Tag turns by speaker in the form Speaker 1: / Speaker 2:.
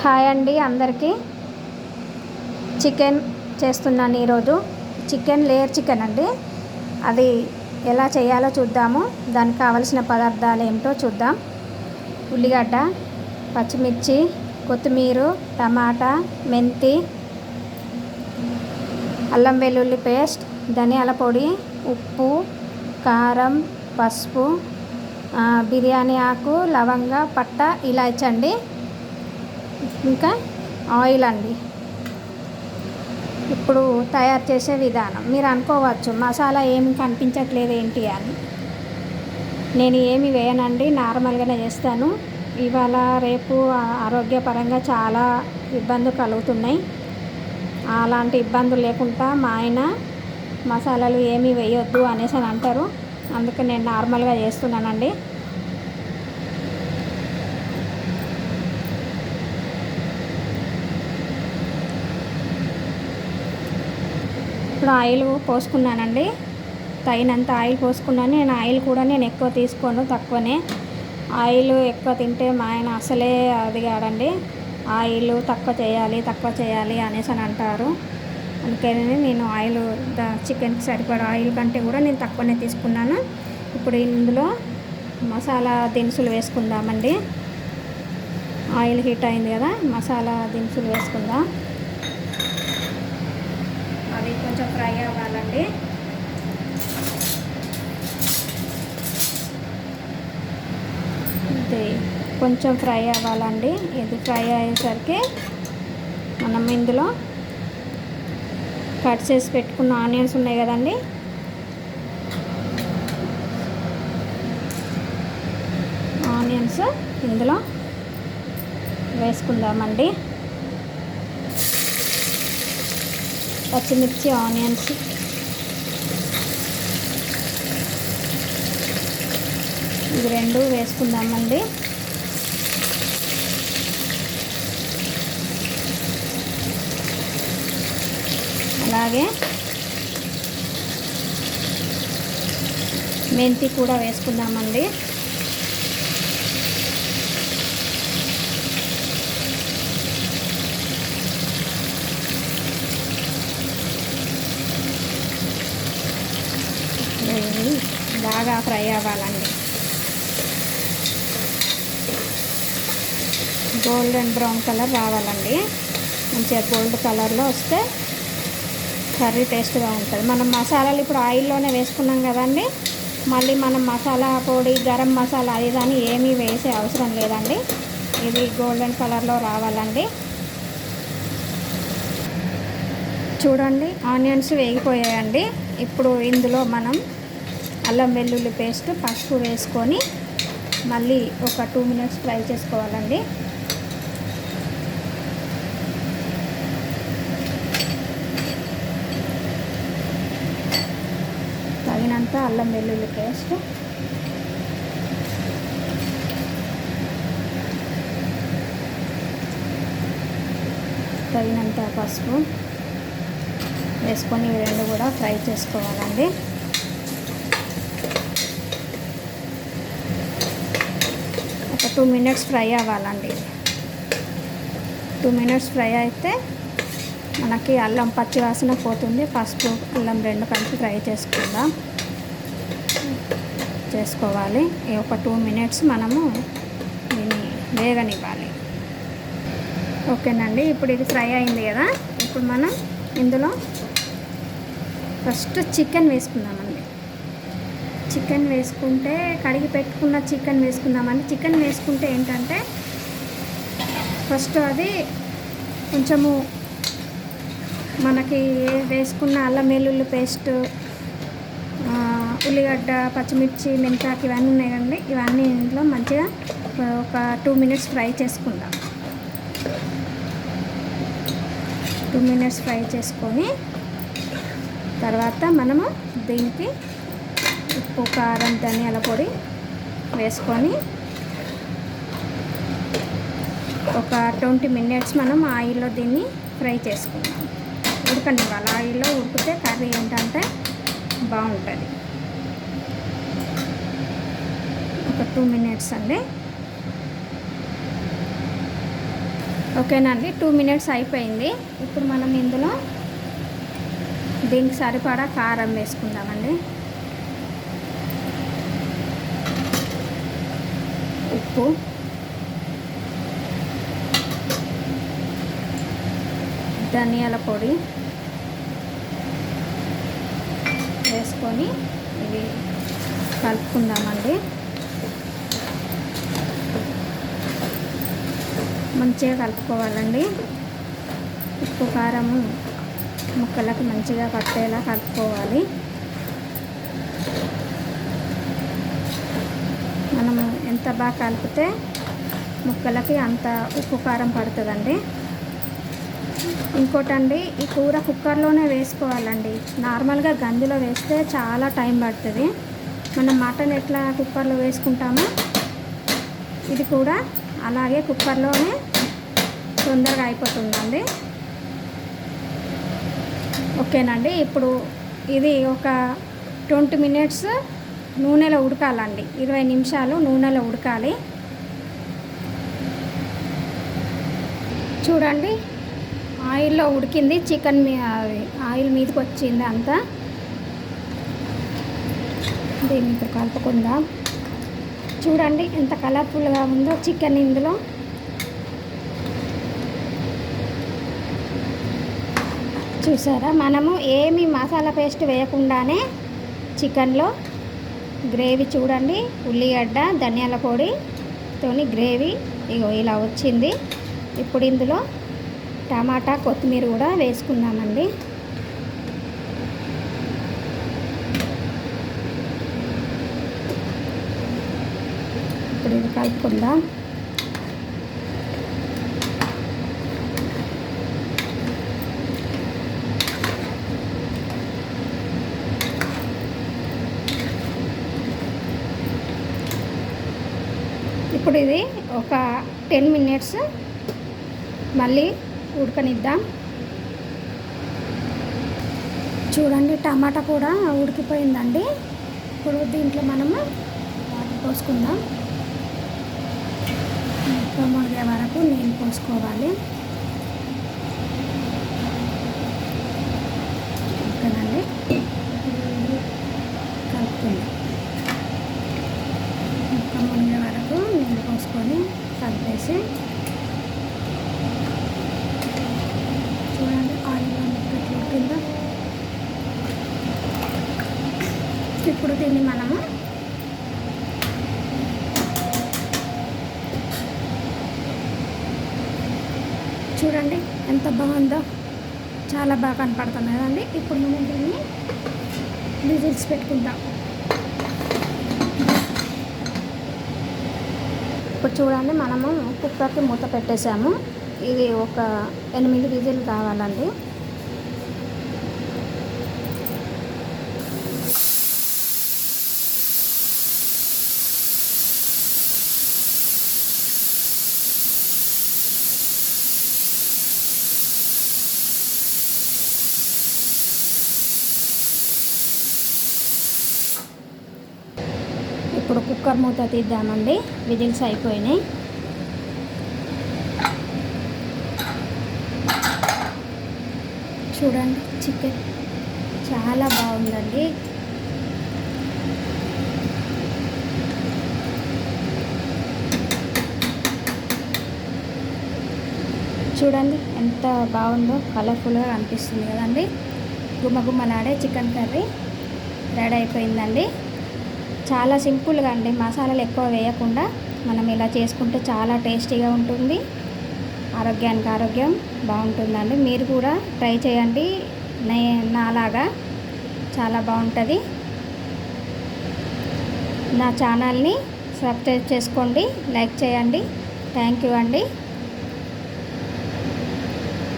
Speaker 1: Hi అండి అందరికీ. Chicken చేస్తున్నాను ఈరోజు. లేయర్ చికెన్ అండి. అది ఎలా చేయాలో చూద్దాము. దానికి కావలసిన పదార్థాలు ఏమిటో చూద్దాం. ఉల్లిగడ్డ, పచ్చిమిర్చి, కొత్తిమీర, టమాటా, మెంతి, అల్లం వెల్లుల్లి పేస్ట్, ధనియాల పొడి, ఉప్పు, కారం, పసుపు, బిర్యానీ ఆకు, లవంగ, పట్ట, ఇలాచి అండి. ఇంకా ఆయిల్ అండి. ఇప్పుడు తయారు చేసే విధానం. మీరు అనుకోవచ్చు మసాలా ఏమి కనిపించట్లేదు ఏంటి అని. నేను ఏమి వేయనండి, నార్మల్గానే చేస్తాను. ఇవాళ రేపు ఆరోగ్యపరంగా చాలా ఇబ్బందులు కలుగుతున్నాయి. అలాంటి ఇబ్బందులు లేకుండా మా ఆయన మసాలాలు ఏమీ వేయొద్దు అనేసి అని అంటారు. అందుకే నేను నార్మల్గా చేస్తున్నానండి. ఇప్పుడు ఆయిల్ పోసుకున్నానండి. తగినంత ఆయిల్ పోసుకున్నాను. ఆయిల్ కూడా ఎక్కువ తీసుకోను, తక్కువనే. ఆయిల్ ఎక్కువ తింటే మా ఆయన అసలే అది కాదండి. ఆయిల్ తక్కువ చేయాలి అనేసి అని అంటారు. అందుకని నేను ఆయిల్ చికెన్కి సరిపడా ఆయిల్ కంటే కూడా నేను తక్కువనే తీసుకున్నాను. ఇప్పుడు ఇందులో మసాలా దినుసులు వేసుకుందామండి. ఆయిల్ హీట్ అయింది కదా, మసాలా దినుసులు వేసుకుందాం. అది కొంచెం ఫ్రై అవ్వాలండి. ఇది కొంచెం ఫ్రై అవ్వాలండి. ఇది ఫ్రై అయ్యేసరికి మనం ఇందులో కట్ చేసి పెట్టుకున్న ఆనియన్స్ ఉన్నాయి కదండి, ఆనియన్స్ ఇందులో వేసుకుందామండి. పచ్చిమిర్చి, ఆనియన్స్, ఇవి రెండు వేసుకుందామండి. అలాగే మెంతి కూడా వేసుకుందామండి. బాగా ఫ్రై అవ్వాలండి. గోల్డెన్ బ్రౌన్ కలర్ రావాలండి. మంచిగా గోల్డ్ కలర్లో వస్తే కర్రీ టేస్ట్గా ఉంటుంది. మనం మసాలాలు ఇప్పుడు ఆయిల్లోనే వేసుకున్నాం కదండి. మళ్ళీ మనం మసాలా పొడి, గరం మసాలా అది కానీ ఏమీ వేసే అవసరం లేదండి. ఇది గోల్డెన్ కలర్లో రావాలండి. చూడండి, ఆనియన్స్ వేగిపోయాయండి. ఇప్పుడు ఇందులో మనం అల్లం వెల్లుల్లి పేస్ట్, పసుపు వేసుకొని మళ్ళీ ఒక 2 మినిట్స్ ఫ్రై చేసుకోవాలండి. తగినంత అల్లం వెల్లుల్లి పేస్ట్, తగినంత పసుపు వేసుకొని ఇవి రెండు కూడా ఫ్రై చేసుకోవాలండి. ఒక 2 మినిట్స్ ఫ్రై అవ్వాలండి. 2 మినిట్స్ ఫ్రై అయితే మనకి అల్లం పచ్చి వాసన పోతుంది. పసుపు, అల్లం రెండు కలిపి ఫ్రై చేసుకోవాలి. ఒక 2 మినిట్స్ మనము దీన్ని వేగనివ్వాలి. ఓకేనండి. ఇప్పుడు ఇది ఫ్రై అయింది కదా. ఇప్పుడు మనం ఇందులో ఫస్ట్ చికెన్ వేసుకుందామండి. చికెన్ వేసుకుంటే కడిగి పెట్టుకున్న చికెన్ వేసుకుందామండి. చికెన్ వేసుకుంటే ఏంటంటే ఫస్ట్ అది కొంచెము మనకి వేసుకున్న అల్లం వెల్లుల్లి పేస్ట్, ఉల్లిగడ్డ, పచ్చిమిర్చి, మెంతాకు ఇవన్నీ ఉన్నాయి కదండి. ఇవన్నీ ఇంట్లో మంచిగా ఒక 2 మినిట్స్ ఫ్రై చేసుకుందాం. 2 మినిట్స్ ఫ్రై చేసుకొని తర్వాత మనము దీనికి ఉప్పు, కారం, ధనియాల పొడి వేసుకొని ఒక 20 మినిట్స్ మనం ఆయిల్లో దీన్ని ఫ్రై చేసుకుందాం. ఉడకనివ్వాలి. ఆయిల్లో ఉడికితే కర్రీ ఏంటంటే బాగుంటుంది. ఒక 2 మినిట్స్ అండి. ఓకేనండి, 2 మినిట్స్ అయిపోయింది. ఇప్పుడు మనం ఇందులో దీనికి సరిపడా కారం వేసుకుందామండి. ఉప్పు, ధనియాల పొడి వేసుకొని ఇవి కలుపుకుందామండి. మంచిగా కలుపుకోవాలండి. ఉప్పు కారము ముక్కలకి మంచిగా పట్టేలా కలుపుకోవాలి. మనము ఎంత బాగా కలిపితే ముక్కలకి అంత ఉప్పు కారం పడుతుందండి. ఇంకోటండి, ఈ కూర కుక్కర్లోనే వేసుకోవాలండి. నార్మల్గా గంజిలో వేస్తే చాలా టైం పడుతుంది. మనం మటన్ ఎట్లా కుక్కర్లో వేసుకుంటామో ఇది కూడా అలాగే కుక్కర్లోనే తొందరగా అయిపోతుందండి. ఓకేనండి, ఇప్పుడు ఇది ఒక 20 మినిట్స్ నూనెలో ఉడకాలండి. 20 నిమిషాలు నూనెలో ఉడకాలి. చూడండి, ఆయిల్లో ఉడికింది. చికెన్ ఆయిల్ మీదకి వచ్చింది అంతా. దీన్ని ఇప్పుడు కలుపుకుందాం. చూడండి ఎంత కలర్ఫుల్గా ఉందో చికెన్. ఇందులో చూసారా, మనము ఏమి మసాలా పేస్ట్ వేయకుండానే చికెన్లో గ్రేవీ చూడండి. ఉల్లిగడ్డ, ధనియాల పొడితోని గ్రేవీ ఇగో ఇలా వచ్చింది. ఇప్పుడు ఇందులో టమాటా, కొత్తిమీర కూడా వేసుకుందామండి. ఇప్పుడు ఇది కలుపుకుందాం. ఇప్పుడు ఇది ఒక 10 మినిట్స్ మళ్ళీ ఉడకనిద్దాం. చూడండి, టమాటా కూడా ఉడికిపోయిందండి. ఇప్పుడు దీంట్లో మనము వాటర్ పోసుకుందాం. మునిగే వరకు నీళ్ళు పోసుకోవాలి. ఓకేనండి, కలుపుకుందాం. మునిగే వరకు నీళ్ళు పోసుకొని కలిపేసి చూడండి ఆయిల్లో ముక్కట్లు కింద. ఇప్పుడు దీన్ని మనము చూడండి ఎంత బాగుందో, చాలా బాగా కనపడుతుంది కదండి. ఇప్పుడు మనం దీన్ని విజిల్స్ పెట్టుకుందాం. ఇప్పుడు చూడండి, మనము కుక్కర్కి మూత పెట్టేసాము. ఇది ఒక 8 విజిల్ కావాలండి. ఇప్పుడు కుక్కర్ మూత తీద్దామండి. విజిల్స్ అయిపోయినాయి. చూడండి, చికెన్ చాలా బాగుందండి. చూడండి ఎంత బాగుందో, కలర్ఫుల్గా కనిపిస్తుంది కదండి. గుమ్మగుమ్మలాడే చికెన్ కర్రీ రెడీ అయిపోయిందండి. చాలా సింపుల్గా అండి, మసాలాలు ఎక్కువ వేయకుండా మనం ఇలా చేసుకుంటే చాలా టేస్టీగా ఉంటుంది. ఆరోగ్యానికి ఆరోగ్యం బాగుంటుందండి. మీరు కూడా ట్రై చేయండి, నాలాగా చాలా బాగుంటుంది. నా ఛానల్ని సబ్స్క్రైబ్ చేసుకోండి, లైక్ చేయండి. థ్యాంక్ యూ అండి.